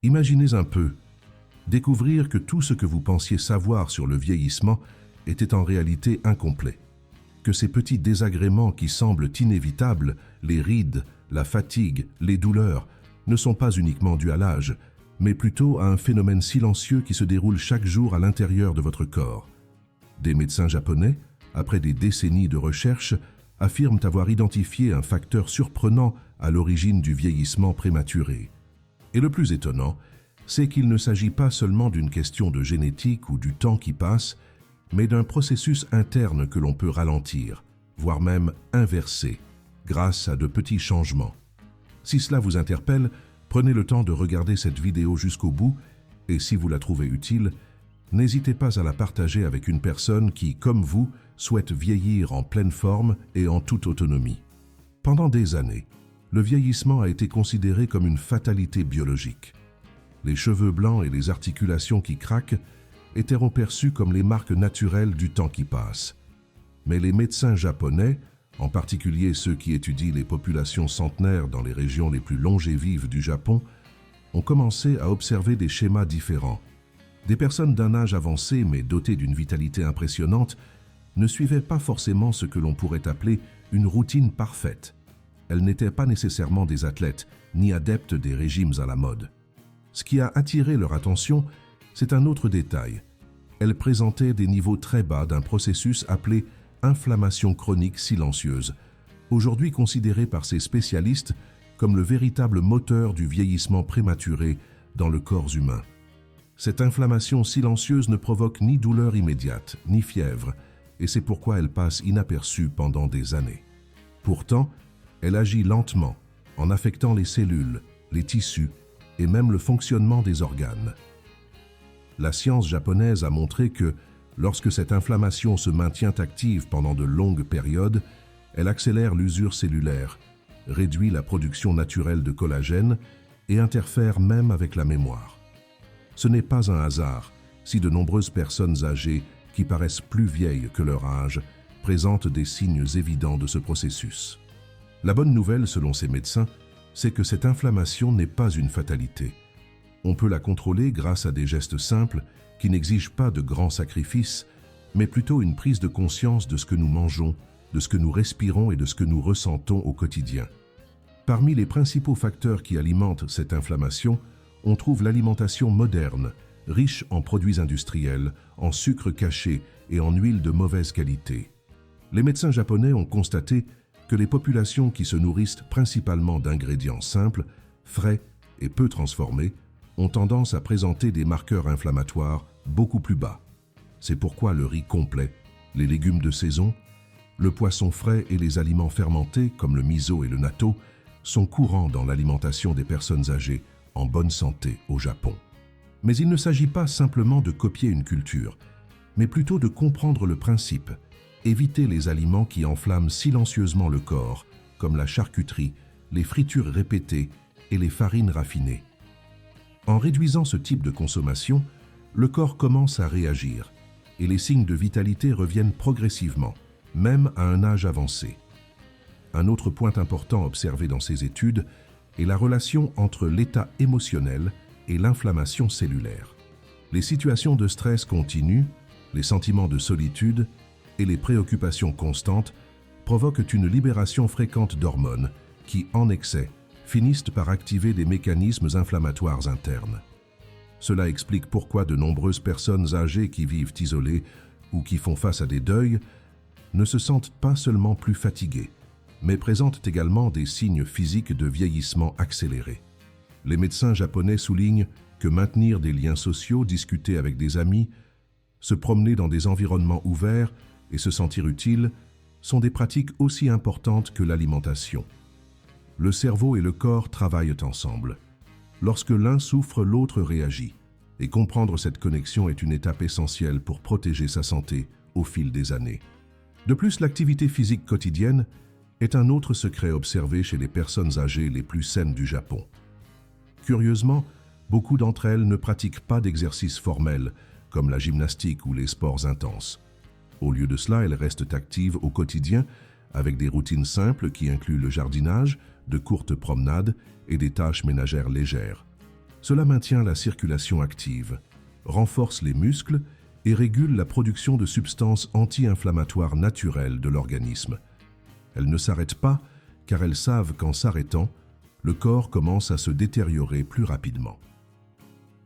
Imaginez un peu, découvrir que tout ce que vous pensiez savoir sur le vieillissement était en réalité incomplet. Que ces petits désagréments qui semblent inévitables, les rides, la fatigue, les douleurs, ne sont pas uniquement dus à l'âge, mais plutôt à un phénomène silencieux qui se déroule chaque jour à l'intérieur de votre corps. Des médecins japonais, après des décennies de recherche, affirment avoir identifié un facteur surprenant à l'origine du vieillissement prématuré. Et le plus étonnant, c'est qu'il ne s'agit pas seulement d'une question de génétique ou du temps qui passe, mais d'un processus interne que l'on peut ralentir, voire même inverser, grâce à de petits changements. Si cela vous interpelle, prenez le temps de regarder cette vidéo jusqu'au bout et si vous la trouvez utile, n'hésitez pas à la partager avec une personne qui, comme vous, souhaite vieillir en pleine forme et en toute autonomie. Pendant des années, le vieillissement a été considéré comme une fatalité biologique. Les cheveux blancs et les articulations qui craquent étaient perçus comme les marques naturelles du temps qui passe. Mais les médecins japonais, en particulier ceux qui étudient les populations centenaires dans les régions les plus longévives du Japon, ont commencé à observer des schémas différents. Des personnes d'un âge avancé mais dotées d'une vitalité impressionnante ne suivaient pas forcément ce que l'on pourrait appeler une routine parfaite. Elles n'étaient pas nécessairement des athlètes, ni adeptes des régimes à la mode. Ce qui a attiré leur attention, c'est un autre détail. Elles présentaient des niveaux très bas d'un processus appelé inflammation chronique silencieuse, aujourd'hui considéré par ces spécialistes comme le véritable moteur du vieillissement prématuré dans le corps humain. Cette inflammation silencieuse ne provoque ni douleur immédiate, ni fièvre, et c'est pourquoi elle passe inaperçue pendant des années. Pourtant, elle agit lentement, en affectant les cellules, les tissus et même le fonctionnement des organes. La science japonaise a montré que, lorsque cette inflammation se maintient active pendant de longues périodes, elle accélère l'usure cellulaire, réduit la production naturelle de collagène et interfère même avec la mémoire. Ce n'est pas un hasard si de nombreuses personnes âgées qui paraissent plus vieilles que leur âge présentent des signes évidents de ce processus. La bonne nouvelle, selon ces médecins, c'est que cette inflammation n'est pas une fatalité. On peut la contrôler grâce à des gestes simples qui n'exigent pas de grands sacrifices, mais plutôt une prise de conscience de ce que nous mangeons, de ce que nous respirons et de ce que nous ressentons au quotidien. Parmi les principaux facteurs qui alimentent cette inflammation, on trouve l'alimentation moderne, riche en produits industriels, en sucres cachés et en huiles de mauvaise qualité. Les médecins japonais ont constaté que les populations qui se nourrissent principalement d'ingrédients simples, frais et peu transformés ont tendance à présenter des marqueurs inflammatoires beaucoup plus bas. C'est pourquoi le riz complet, les légumes de saison, le poisson frais et les aliments fermentés comme le miso et le natto sont courants dans l'alimentation des personnes âgées en bonne santé au Japon. Mais il ne s'agit pas simplement de copier une culture, mais plutôt de comprendre le principe, éviter les aliments qui enflamment silencieusement le corps, comme la charcuterie, les fritures répétées et les farines raffinées. En réduisant ce type de consommation, le corps commence à réagir et les signes de vitalité reviennent progressivement, même à un âge avancé. Un autre point important observé dans ces études est la relation entre l'état émotionnel et l'inflammation cellulaire. Les situations de stress continu, les sentiments de solitude et les préoccupations constantes provoquent une libération fréquente d'hormones qui, en excès, finissent par activer des mécanismes inflammatoires internes. Cela explique pourquoi de nombreuses personnes âgées qui vivent isolées ou qui font face à des deuils ne se sentent pas seulement plus fatiguées, mais présentent également des signes physiques de vieillissement accéléré. Les médecins japonais soulignent que maintenir des liens sociaux, discuter avec des amis, se promener dans des environnements ouverts et se sentir utile sont des pratiques aussi importantes que l'alimentation. Le cerveau et le corps travaillent ensemble. Lorsque l'un souffre, l'autre réagit. Et comprendre cette connexion est une étape essentielle pour protéger sa santé au fil des années. De plus, l'activité physique quotidienne est un autre secret observé chez les personnes âgées les plus saines du Japon. Curieusement, beaucoup d'entre elles ne pratiquent pas d'exercices formels, comme la gymnastique ou les sports intenses. Au lieu de cela, elles restent actives au quotidien avec des routines simples qui incluent le jardinage, de courtes promenades et des tâches ménagères légères. Cela maintient la circulation active, renforce les muscles et régule la production de substances anti-inflammatoires naturelles de l'organisme. Elles ne s'arrêtent pas car elles savent qu'en s'arrêtant, le corps commence à se détériorer plus rapidement.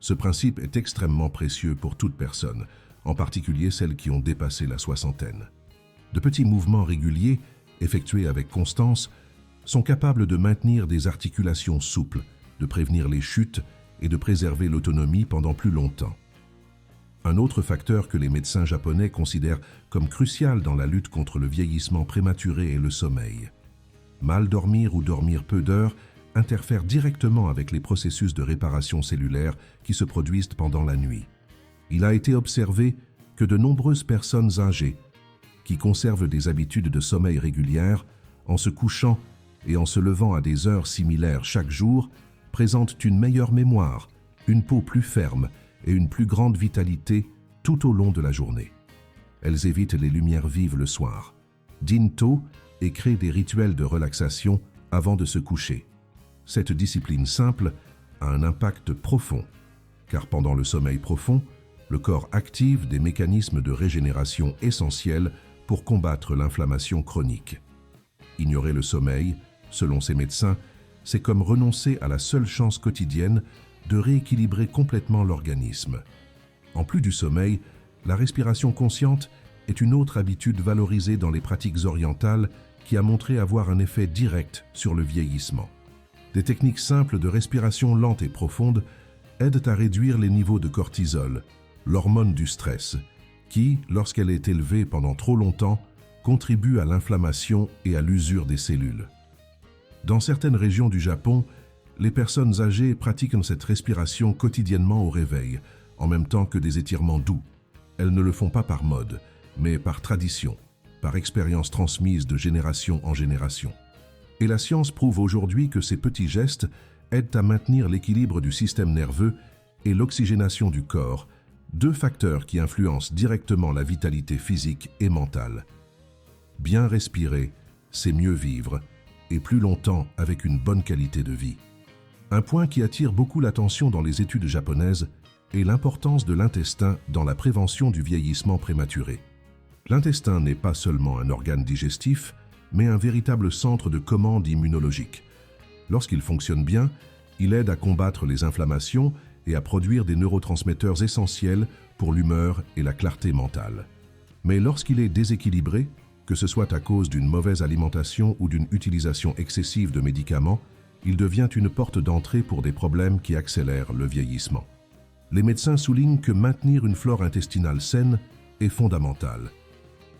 Ce principe est extrêmement précieux pour toute personne, en particulier celles qui ont dépassé la soixantaine. De petits mouvements réguliers, effectués avec constance, sont capables de maintenir des articulations souples, de prévenir les chutes et de préserver l'autonomie pendant plus longtemps. Un autre facteur que les médecins japonais considèrent comme crucial dans la lutte contre le vieillissement prématuré est le sommeil. Mal dormir ou dormir peu d'heures interfère directement avec les processus de réparation cellulaire qui se produisent pendant la nuit. Il a été observé que de nombreuses personnes âgées qui conservent des habitudes de sommeil régulières, en se couchant et en se levant à des heures similaires chaque jour, présentent une meilleure mémoire, une peau plus ferme et une plus grande vitalité tout au long de la journée. Elles évitent les lumières vives le soir, dînent tôt et créent des rituels de relaxation avant de se coucher. Cette discipline simple a un impact profond, car pendant le sommeil profond, le corps active des mécanismes de régénération essentiels pour combattre l'inflammation chronique. Ignorer le sommeil, selon ces médecins, c'est comme renoncer à la seule chance quotidienne de rééquilibrer complètement l'organisme. En plus du sommeil, la respiration consciente est une autre habitude valorisée dans les pratiques orientales qui a montré avoir un effet direct sur le vieillissement. Des techniques simples de respiration lente et profonde aident à réduire les niveaux de cortisol, l'hormone du stress, qui, lorsqu'elle est élevée pendant trop longtemps, contribue à l'inflammation et à l'usure des cellules. Dans certaines régions du Japon, les personnes âgées pratiquent cette respiration quotidiennement au réveil, en même temps que des étirements doux. Elles ne le font pas par mode, mais par tradition, par expérience transmise de génération en génération. Et la science prouve aujourd'hui que ces petits gestes aident à maintenir l'équilibre du système nerveux et l'oxygénation du corps, deux facteurs qui influencent directement la vitalité physique et mentale. Bien respirer, c'est mieux vivre, et plus longtemps avec une bonne qualité de vie. Un point qui attire beaucoup l'attention dans les études japonaises est l'importance de l'intestin dans la prévention du vieillissement prématuré. L'intestin n'est pas seulement un organe digestif, mais un véritable centre de commande immunologique. Lorsqu'il fonctionne bien, il aide à combattre les inflammations et à produire des neurotransmetteurs essentiels pour l'humeur et la clarté mentale. Mais lorsqu'il est déséquilibré, que ce soit à cause d'une mauvaise alimentation ou d'une utilisation excessive de médicaments, il devient une porte d'entrée pour des problèmes qui accélèrent le vieillissement. Les médecins soulignent que maintenir une flore intestinale saine est fondamental.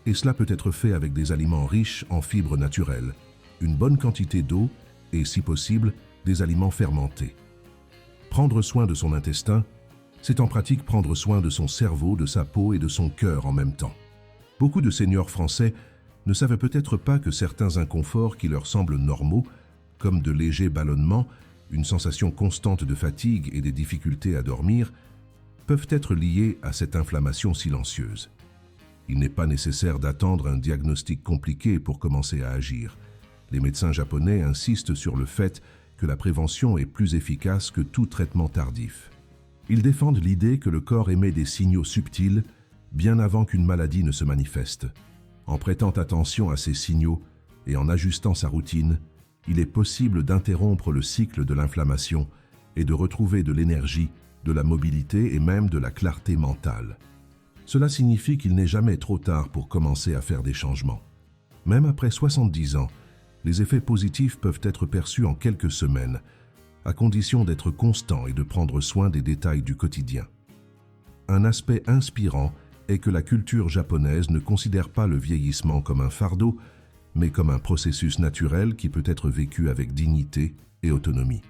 Et cela peut être fait avec des aliments riches en fibres naturelles, une bonne quantité d'eau et, si possible, des aliments fermentés. Prendre soin de son intestin, c'est en pratique prendre soin de son cerveau, de sa peau et de son cœur en même temps. Beaucoup de seniors français ne savent peut-être pas que certains inconforts qui leur semblent normaux, comme de légers ballonnements, une sensation constante de fatigue et des difficultés à dormir, peuvent être liés à cette inflammation silencieuse. Il n'est pas nécessaire d'attendre un diagnostic compliqué pour commencer à agir. Les médecins japonais insistent sur le fait que la prévention est plus efficace que tout traitement tardif. Ils défendent l'idée que le corps émet des signaux subtils bien avant qu'une maladie ne se manifeste. En prêtant attention à ces signaux et en ajustant sa routine, il est possible d'interrompre le cycle de l'inflammation et de retrouver de l'énergie, de la mobilité et même de la clarté mentale. Cela signifie qu'il n'est jamais trop tard pour commencer à faire des changements. Même après 70 ans, les effets positifs peuvent être perçus en quelques semaines, à condition d'être constant et de prendre soin des détails du quotidien. Un aspect inspirant est que la culture japonaise ne considère pas le vieillissement comme un fardeau, mais comme un processus naturel qui peut être vécu avec dignité et autonomie.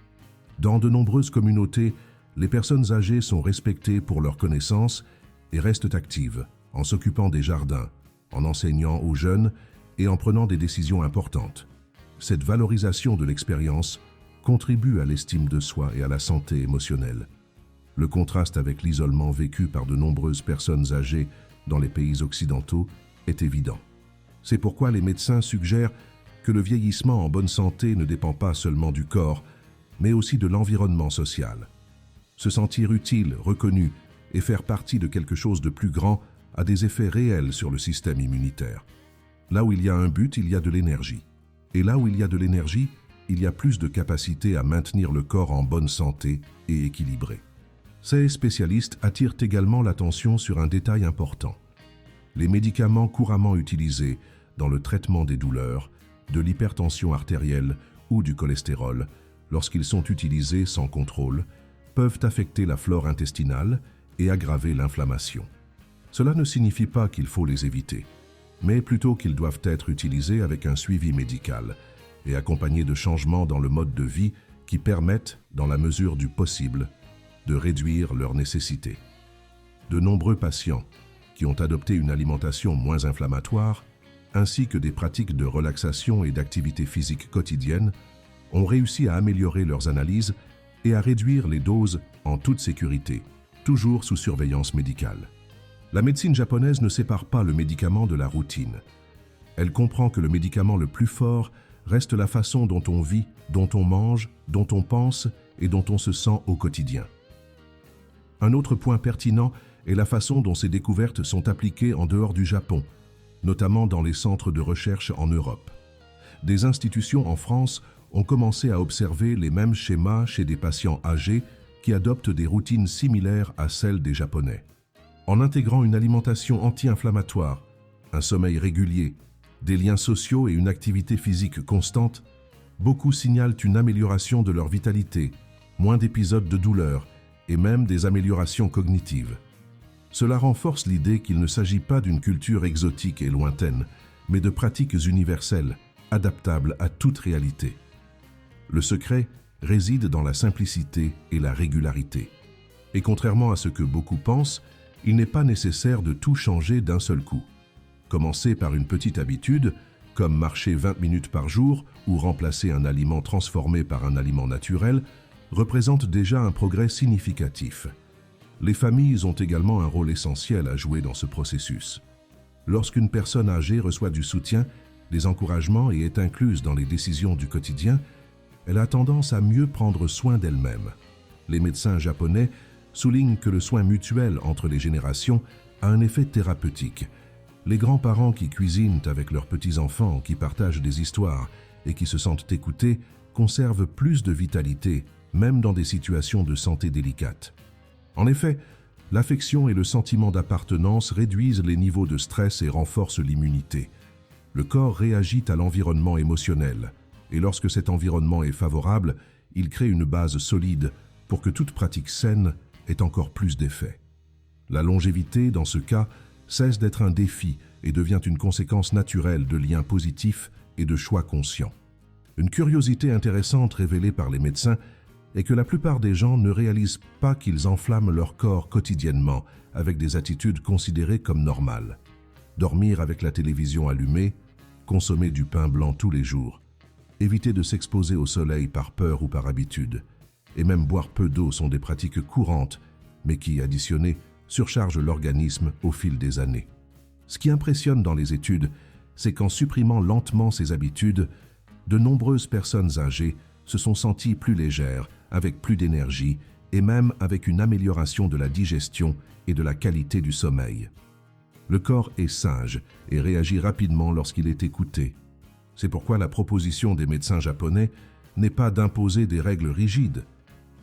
Dans de nombreuses communautés, les personnes âgées sont respectées pour leurs connaissances et restent actives, en s'occupant des jardins, en enseignant aux jeunes et en prenant des décisions importantes. Cette valorisation de l'expérience contribue à l'estime de soi et à la santé émotionnelle. Le contraste avec l'isolement vécu par de nombreuses personnes âgées dans les pays occidentaux est évident. C'est pourquoi les médecins suggèrent que le vieillissement en bonne santé ne dépend pas seulement du corps, mais aussi de l'environnement social. Se sentir utile, reconnu et faire partie de quelque chose de plus grand a des effets réels sur le système immunitaire. Là où il y a un but, il y a de l'énergie. Et là où il y a de l'énergie, il y a plus de capacité à maintenir le corps en bonne santé et équilibré. Ces spécialistes attirent également l'attention sur un détail important. Les médicaments couramment utilisés dans le traitement des douleurs, de l'hypertension artérielle ou du cholestérol, lorsqu'ils sont utilisés sans contrôle, peuvent affecter la flore intestinale et aggraver l'inflammation. Cela ne signifie pas qu'il faut les éviter, mais plutôt qu'ils doivent être utilisés avec un suivi médical et accompagnés de changements dans le mode de vie qui permettent, dans la mesure du possible, de réduire leurs nécessités. De nombreux patients qui ont adopté une alimentation moins inflammatoire, ainsi que des pratiques de relaxation et d'activité physique quotidienne, ont réussi à améliorer leurs analyses et à réduire les doses en toute sécurité, toujours sous surveillance médicale. La médecine japonaise ne sépare pas le médicament de la routine. Elle comprend que le médicament le plus fort reste la façon dont on vit, dont on mange, dont on pense et dont on se sent au quotidien. Un autre point pertinent est la façon dont ces découvertes sont appliquées en dehors du Japon, notamment dans les centres de recherche en Europe. Des institutions en France ont commencé à observer les mêmes schémas chez des patients âgés qui adoptent des routines similaires à celles des Japonais. En intégrant une alimentation anti-inflammatoire, un sommeil régulier, des liens sociaux et une activité physique constante, beaucoup signalent une amélioration de leur vitalité, moins d'épisodes de douleur et même des améliorations cognitives. Cela renforce l'idée qu'il ne s'agit pas d'une culture exotique et lointaine, mais de pratiques universelles, adaptables à toute réalité. Le secret réside dans la simplicité et la régularité. Et contrairement à ce que beaucoup pensent, il n'est pas nécessaire de tout changer d'un seul coup. Commencer par une petite habitude, comme marcher 20 minutes par jour ou remplacer un aliment transformé par un aliment naturel, représente déjà un progrès significatif. Les familles ont également un rôle essentiel à jouer dans ce processus. Lorsqu'une personne âgée reçoit du soutien, des encouragements et est incluse dans les décisions du quotidien, elle a tendance à mieux prendre soin d'elle-même. Les médecins japonais soulignent que le soin mutuel entre les générations a un effet thérapeutique. Les grands-parents qui cuisinent avec leurs petits-enfants, qui partagent des histoires et qui se sentent écoutés, conservent plus de vitalité, même dans des situations de santé délicates. En effet, l'affection et le sentiment d'appartenance réduisent les niveaux de stress et renforcent l'immunité. Le corps réagit à l'environnement émotionnel, et lorsque cet environnement est favorable, il crée une base solide pour que toute pratique saine ait encore plus d'effet. La longévité, dans ce cas, cesse d'être un défi et devient une conséquence naturelle de liens positifs et de choix conscients. Une curiosité intéressante révélée par les médecins est que la plupart des gens ne réalisent pas qu'ils enflamment leur corps quotidiennement avec des attitudes considérées comme normales. Dormir avec la télévision allumée, consommer du pain blanc tous les jours, éviter de s'exposer au soleil par peur ou par habitude, et même boire peu d'eau sont des pratiques courantes, mais qui, additionnées, surchargent l'organisme au fil des années. Ce qui impressionne dans les études, c'est qu'en supprimant lentement ces habitudes, de nombreuses personnes âgées se sont senties plus légères, avec plus d'énergie et même avec une amélioration de la digestion et de la qualité du sommeil. Le corps est sage et réagit rapidement lorsqu'il est écouté. C'est pourquoi la proposition des médecins japonais n'est pas d'imposer des règles rigides,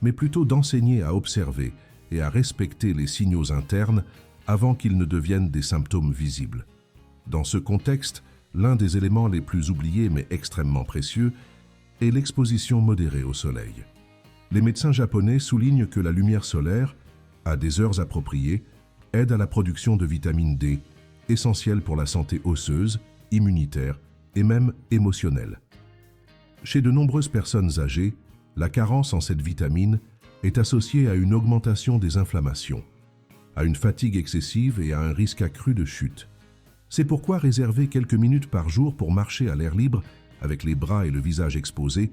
mais plutôt d'enseigner à observer et à respecter les signaux internes avant qu'ils ne deviennent des symptômes visibles. Dans ce contexte, l'un des éléments les plus oubliés mais extrêmement précieux est l'exposition modérée au soleil. Les médecins japonais soulignent que la lumière solaire, à des heures appropriées, aide à la production de vitamine D, essentielle pour la santé osseuse, immunitaire et même émotionnelle. Chez de nombreuses personnes âgées, la carence en cette vitamine est associée à une augmentation des inflammations, à une fatigue excessive et à un risque accru de chute. C'est pourquoi réserver quelques minutes par jour pour marcher à l'air libre, avec les bras et le visage exposés,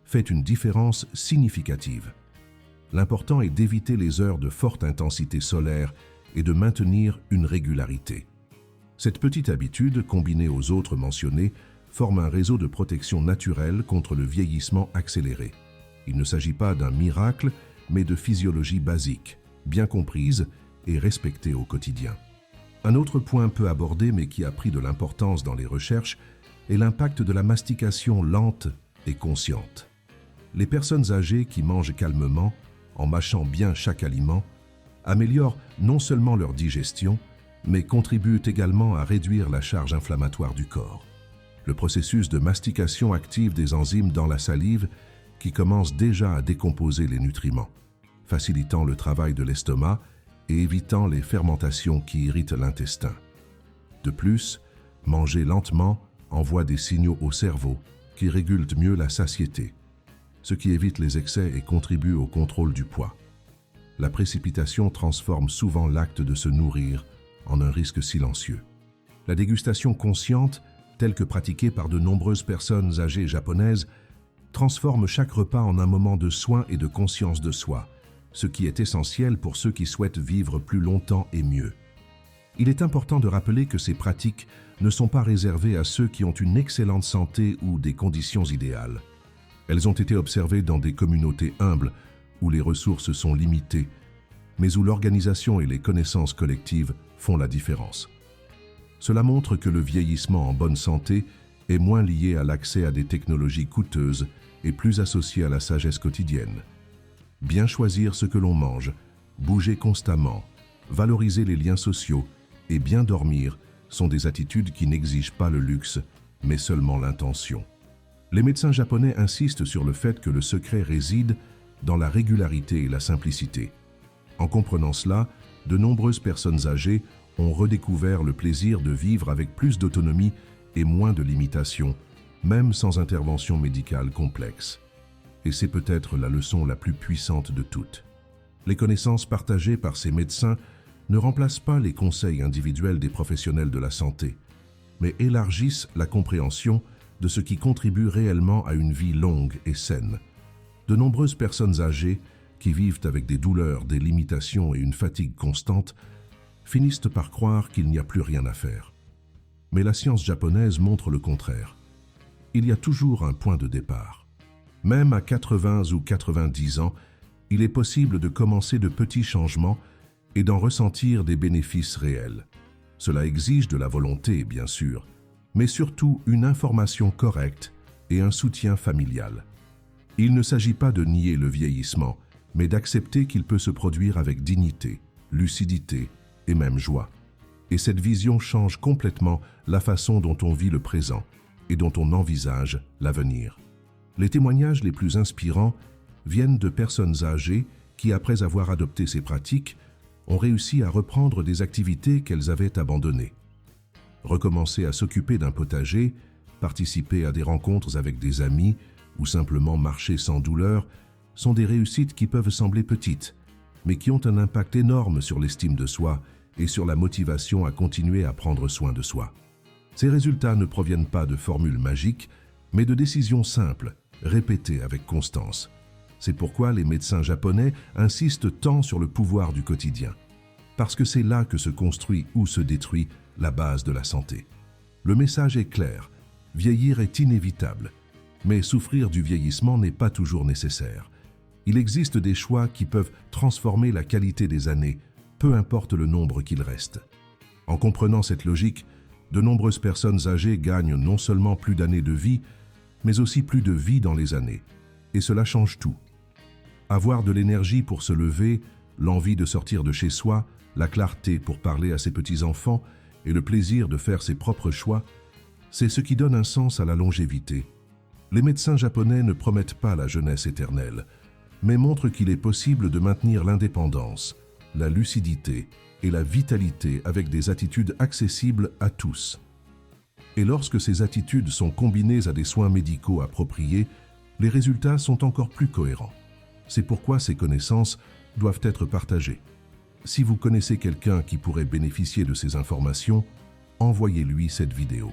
fait une différence significative. L'important est d'éviter les heures de forte intensité solaire et de maintenir une régularité. Cette petite habitude, combinée aux autres mentionnées, forme un réseau de protection naturelle contre le vieillissement accéléré. Il ne s'agit pas d'un miracle, mais de physiologie basique, bien comprise et respectée au quotidien. Un autre point peu abordé mais qui a pris de l'importance dans les recherches est l'impact de la mastication lente et consciente. Les personnes âgées qui mangent calmement, en mâchant bien chaque aliment, améliorent non seulement leur digestion, mais contribuent également à réduire la charge inflammatoire du corps. Le processus de mastication active des enzymes dans la salive qui commencent déjà à décomposer les nutriments, facilitant le travail de l'estomac et évitant les fermentations qui irritent l'intestin. De plus, manger lentement envoie des signaux au cerveau qui régulent mieux la satiété, ce qui évite les excès et contribue au contrôle du poids. La précipitation transforme souvent l'acte de se nourrir en un risque silencieux. La dégustation consciente, telle que pratiquée par de nombreuses personnes âgées japonaises, transforme chaque repas en un moment de soin et de conscience de soi, ce qui est essentiel pour ceux qui souhaitent vivre plus longtemps et mieux. Il est important de rappeler que ces pratiques ne sont pas réservées à ceux qui ont une excellente santé ou des conditions idéales. Elles ont été observées dans des communautés humbles où les ressources sont limitées, mais où l'organisation et les connaissances collectives font la différence. Cela montre que le vieillissement en bonne santé est moins lié à l'accès à des technologies coûteuses et plus associé à la sagesse quotidienne. Bien choisir ce que l'on mange, bouger constamment, valoriser les liens sociaux et bien dormir sont des attitudes qui n'exigent pas le luxe, mais seulement l'intention. Les médecins japonais insistent sur le fait que le secret réside dans la régularité et la simplicité. En comprenant cela, de nombreuses personnes âgées ont redécouvert le plaisir de vivre avec plus d'autonomie et moins de limitations, même sans intervention médicale complexe. Et c'est peut-être la leçon la plus puissante de toutes. Les connaissances partagées par ces médecins ne remplacent pas les conseils individuels des professionnels de la santé, mais élargissent la compréhension de ce qui contribue réellement à une vie longue et saine. De nombreuses personnes âgées qui vivent avec des douleurs, des limitations et une fatigue constante finissent par croire qu'il n'y a plus rien à faire. Mais la science japonaise montre le contraire. Il y a toujours un point de départ. Même à 80 ou 90 ans, il est possible de commencer de petits changements et d'en ressentir des bénéfices réels. Cela exige de la volonté, bien sûr, mais surtout une information correcte et un soutien familial. Il ne s'agit pas de nier le vieillissement, mais d'accepter qu'il peut se produire avec dignité, lucidité et même joie. Et cette vision change complètement la façon dont on vit le présent et dont on envisage l'avenir. Les témoignages les plus inspirants viennent de personnes âgées qui, après avoir adopté ces pratiques, ont réussi à reprendre des activités qu'elles avaient abandonnées. Recommencer à s'occuper d'un potager, participer à des rencontres avec des amis ou simplement marcher sans douleur sont des réussites qui peuvent sembler petites, mais qui ont un impact énorme sur l'estime de soi et sur la motivation à continuer à prendre soin de soi. Ces résultats ne proviennent pas de formules magiques, mais de décisions simples, répétées avec constance. C'est pourquoi les médecins japonais insistent tant sur le pouvoir du quotidien. Parce que c'est là que se construit ou se détruit la base de la santé. Le message est clair, vieillir est inévitable, mais souffrir du vieillissement n'est pas toujours nécessaire. Il existe des choix qui peuvent transformer la qualité des années, peu importe le nombre qu'il reste. En comprenant cette logique, de nombreuses personnes âgées gagnent non seulement plus d'années de vie, mais aussi plus de vie dans les années. Et cela change tout. Avoir de l'énergie pour se lever, l'envie de sortir de chez soi, la clarté pour parler à ses petits-enfants et le plaisir de faire ses propres choix, c'est ce qui donne un sens à la longévité. Les médecins japonais ne promettent pas la jeunesse éternelle, mais montrent qu'il est possible de maintenir l'indépendance, la lucidité et la vitalité avec des attitudes accessibles à tous. Et lorsque ces attitudes sont combinées à des soins médicaux appropriés, les résultats sont encore plus cohérents. C'est pourquoi ces connaissances doivent être partagées. Si vous connaissez quelqu'un qui pourrait bénéficier de ces informations, envoyez-lui cette vidéo.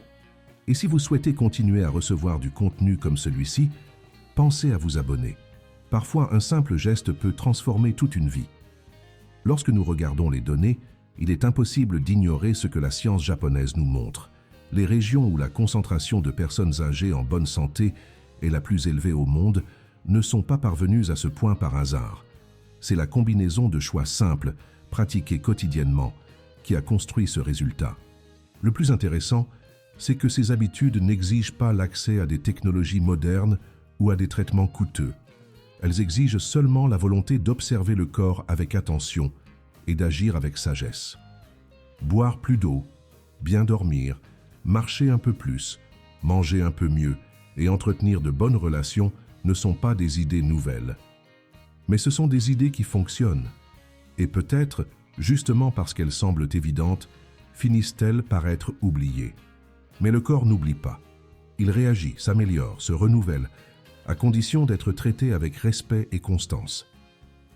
Et si vous souhaitez continuer à recevoir du contenu comme celui-ci, pensez à vous abonner. Parfois, un simple geste peut transformer toute une vie. Lorsque nous regardons les données, il est impossible d'ignorer ce que la science japonaise nous montre. Les régions où la concentration de personnes âgées en bonne santé est la plus élevée au monde ne sont pas parvenues à ce point par hasard. c'est la combinaison de choix simples, pratiqués quotidiennement, qui a construit ce résultat. Le plus intéressant, c'est que ces habitudes n'exigent pas l'accès à des technologies modernes ou à des traitements coûteux. Elles exigent seulement la volonté d'observer le corps avec attention et d'agir avec sagesse. Boire plus d'eau, bien dormir, marcher un peu plus, manger un peu mieux et entretenir de bonnes relations ne sont pas des idées nouvelles. Mais ce sont des idées qui fonctionnent. Et peut-être, justement parce qu'elles semblent évidentes, finissent-elles par être oubliées. Mais le corps n'oublie pas. Il réagit, s'améliore, se renouvelle, à condition d'être traité avec respect et constance.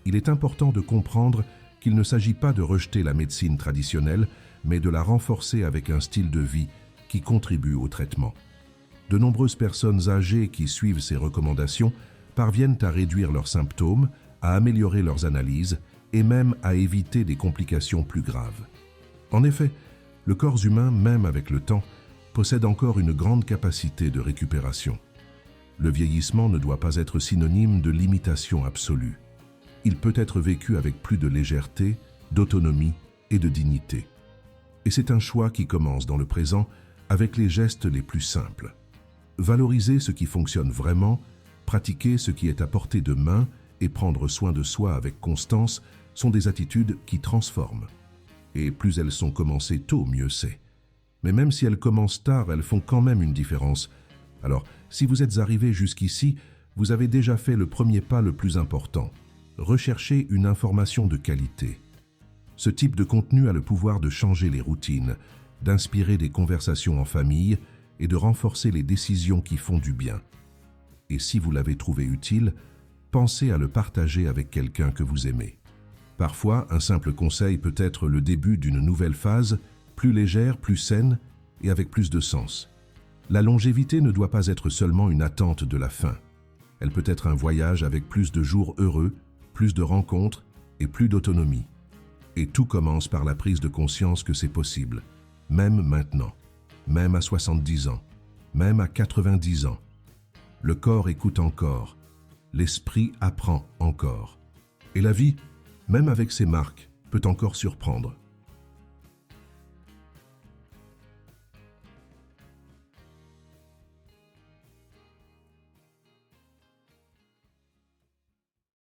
Il est important de comprendre qu'il ne s'agit pas de rejeter la médecine traditionnelle, mais de la renforcer avec un style de vie qui contribue au traitement. De nombreuses personnes âgées qui suivent ces recommandations parviennent à réduire leurs symptômes, à améliorer leurs analyses et même à éviter des complications plus graves. En effet, le corps humain, même avec le temps, possède encore une grande capacité de récupération. Le vieillissement ne doit pas être synonyme de limitation absolue. Il peut être vécu avec plus de légèreté, d'autonomie et de dignité. Et c'est un choix qui commence dans le présent avec les gestes les plus simples. Valoriser ce qui fonctionne vraiment, pratiquer ce qui est à portée de main et prendre soin de soi avec constance sont des attitudes qui transforment. Et plus elles sont commencées tôt, mieux c'est. Mais même si elles commencent tard, elles font quand même une différence. Alors, si vous êtes arrivé jusqu'ici, vous avez déjà fait le premier pas le plus important. Recherchez une information de qualité. Ce type de contenu a le pouvoir de changer les routines, d'inspirer des conversations en famille et de renforcer les décisions qui font du bien. Et si vous l'avez trouvé utile, pensez à le partager avec quelqu'un que vous aimez. Parfois, un simple conseil peut être le début d'une nouvelle phase, plus légère, plus saine et avec plus de sens. La longévité ne doit pas être seulement une attente de la fin. Elle peut être un voyage avec plus de jours heureux, plus de rencontres et plus d'autonomie. Et tout commence par la prise de conscience que c'est possible, même maintenant, même à 70 ans, même à 90 ans. Le corps écoute encore, l'esprit apprend encore. Et la vie, même avec ses marques, peut encore surprendre.